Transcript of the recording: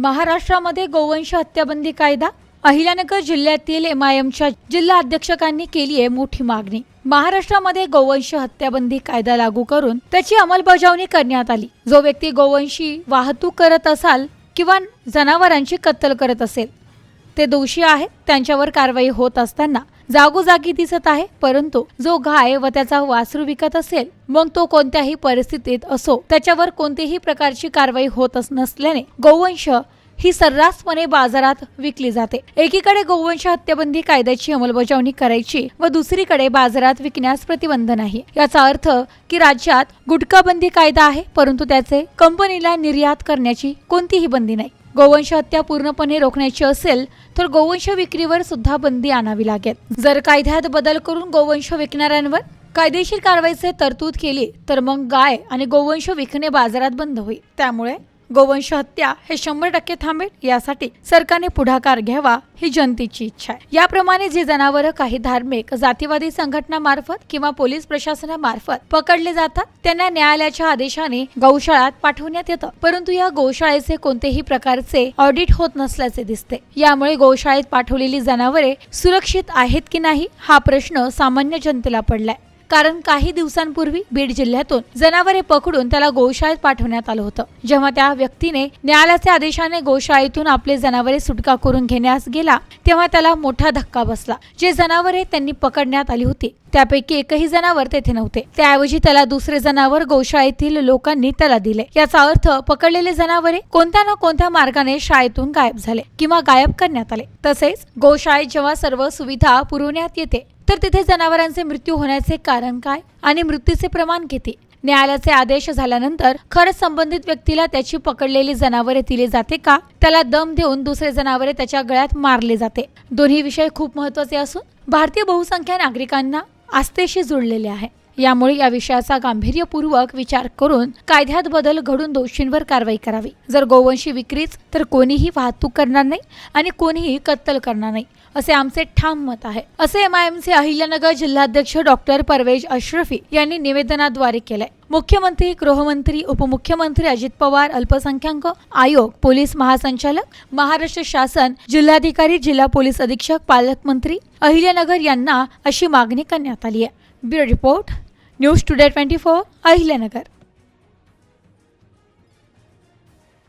महाराष्ट्रामध्ये गोवंश हत्याबंदी कायदा. अहिल्यानगर जिल्ह्यातील एमआयएमच्या जिल्हा अध्यक्षकांनी केली आहे मोठी मागणी. महाराष्ट्रामध्ये गोवंश हत्याबंदी कायदा लागू करून त्याची अंमलबजावणी करण्यात आली. जो व्यक्ती गोवंशी वाहतूक करत असाल किंवा जनावरांची कत्तल करत असेल ते दोषी आहे. त्यांच्यावर कारवाई होत असताना जागोजागी दिसत आहे. परंतु जो गाय व त्याचा वासरू विकत असेल मग तो कोणत्याही परिस्थितीत असो त्याच्यावर कोणतीही प्रकारची कारवाई होत नसल्याने गोवंश ही सर्रासपणे बाजारात विकली जाते. एकीकडे गोवंश हत्याबंदी कायद्याची अंमलबजावणी करायची व दुसरीकडे बाजारात विकण्यास प्रतिबंध नाही. याचा अर्थ की राज्यात गुटखाबंदी कायदा आहे परंतु त्याचे कंपनीला निर्यात करण्याची कोणतीही बंदी नाही. गोवंश हत्या पूर्णपणे रोखण्याची असेल तर गोवंश विक्रीवर सुद्धा बंदी आणावी लागेल. जर कायद्यात बदल करून गोवंश विकणाऱ्यांवर कायदेशीर कारवाईचे तरतूद केली तर मग गाय आणि गोवंश विकणे बाजारात बंद होईल. त्यामुळे गोवंश हत्या हे 100% थांबेल. यासाठी सरकारने पुढाकार घ्यावा ही जनतेची इच्छा आहे. याप्रमाणे जे जनावर काही धार्मिक जातीवादी संघटनामार्फत किंवा पोलीस प्रशासनामार्फत पकडले जातात त्यांना न्यायालयाच्या आदेशाने गौशाळात पाठवण्यात येतं. परंतु या गौशाळेचे कोणतेही प्रकारचे ऑडिट होत नसल्याचे दिसते. यामुळे गौशाळेत पाठवलेली जनावरे सुरक्षित आहेत की नाही हा प्रश्न सामान्य जनतेला पडलाय. कारण काही दिवसांपूर्वी बीड जिल्ह्यातून जनावरे पकडून त्याला गोशाळेत पाठवण्यात आलं होतं. जेव्हा त्या व्यक्तीने न्यायालयाच्या आदेशाने गोशाळेतून आपले जनावरे सुटका करून घेण्यास गेला तेव्हा त्याला मोठा धक्का बसला. जे जनावरे त्यांनी पकडण्यात आली होती त्यापैकी एकही जनावर तेथे नव्हते. त्याऐवजी त्याला दुसरे जनावर गोशाळेतील लोकांनी त्याला दिले. याचा अर्थ पकडलेले जनावरे कोणत्या ना कोणत्या मार्गाने शाळेतून गायब झाले किंवा गायब करण्यात आले. तसेच गोशाळेत जेव्हा सर्व सुविधा पुरवण्यात येते तर तिथे जनावरांचे मृत्यू होण्याचे कारण काय आणि मृत्यूचे प्रमाण किती. न्यायालयाचे आदेश झाल्यानंतर खरंच संबंधित व्यक्तीला त्याची पकडलेली जनावरे दिली जाते का, त्याला दम देऊन दुसरे जनावरे त्याच्या गळ्यात मारले जाते. दोन्ही विषय खूप महत्त्वाचे असून भारतीय बहुसंख्य नागरिकांना आस्थेशी जुळलेले आहे. यामुळे या विषयाचा गांभीर्यपूर्वक विचार करून कायद्यात बदल घडून दोषींवर कारवाई करावी. जर गोवंशी विक्रीच तर कोणीही वाहतूक करणार नाही आणि कोणीही कत्तल करणार नाही असे आमचे ठाम मत आहे, असे एमआयएमचे अहिल्यानगर जिल्हाध्यक्ष डॉक्टर परवेज अशरफी यांनी निवेदनाद्वारे केलंय. मुख्यमंत्री, गृहमंत्री, उपमुख्यमंत्री अजित पवार, अल्पसंख्याक आयोग, पोलीस महासंचालक, महाराष्ट्र शासन, जिल्हाधिकारी, जिल्हा पोलीस अधीक्षक, पालकमंत्री अहिल्यानगर यांना अशी मागणी करण्यात आली आहे. Bureau report, news today 24, Ahilyanagar.